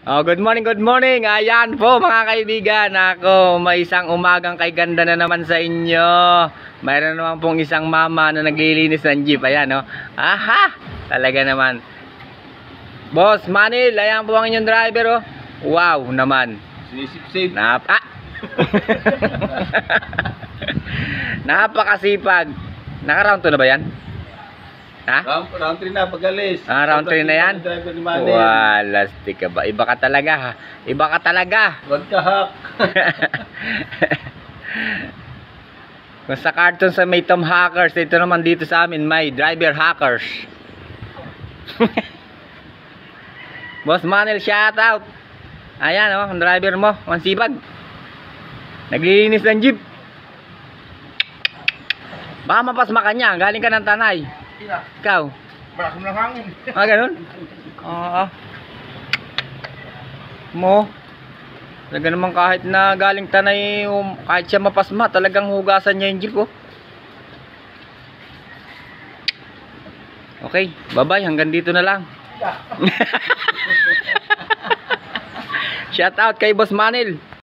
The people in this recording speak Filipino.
Oh, good morning, good morning. Ayan po mga kaibigan. Ako, may isang umagang kay ganda na naman sa inyo. Mayroon naman pong isang mama na naglilinis ng jeep. Ayan, oh. Aha! Talaga naman. Boss Manil, ayan po ang inyong driver, oh. Wow naman. Sinisip-sip. Napakasipag. Naka-round 2 na ba yan? Ha? Round 3 na pag-alis. Round 3 na yan? Driver ni Manny. Walastik ka ba? Iba ka talaga, ha? Iba ka talaga. Wag ka hack. Kung sa cartoon sa may Tom Hackers, ito naman dito sa amin may driver hackers. Boss Manil, shout out. Ayan, oh, ang driver mo, mansipag. Naglilinis ng jeep. Baka mapasma ka niya, galing ka ng Tanay. Ikaw? Malakas mo ng hangin. Ganun? Oo. Mo. Talaga naman kahit na galing Tanay, kahit siya mapasma, talagang hugasan niya yung jeep, oh. Okay, bye-bye, hanggang dito na lang. Shout out kay Boss Manil.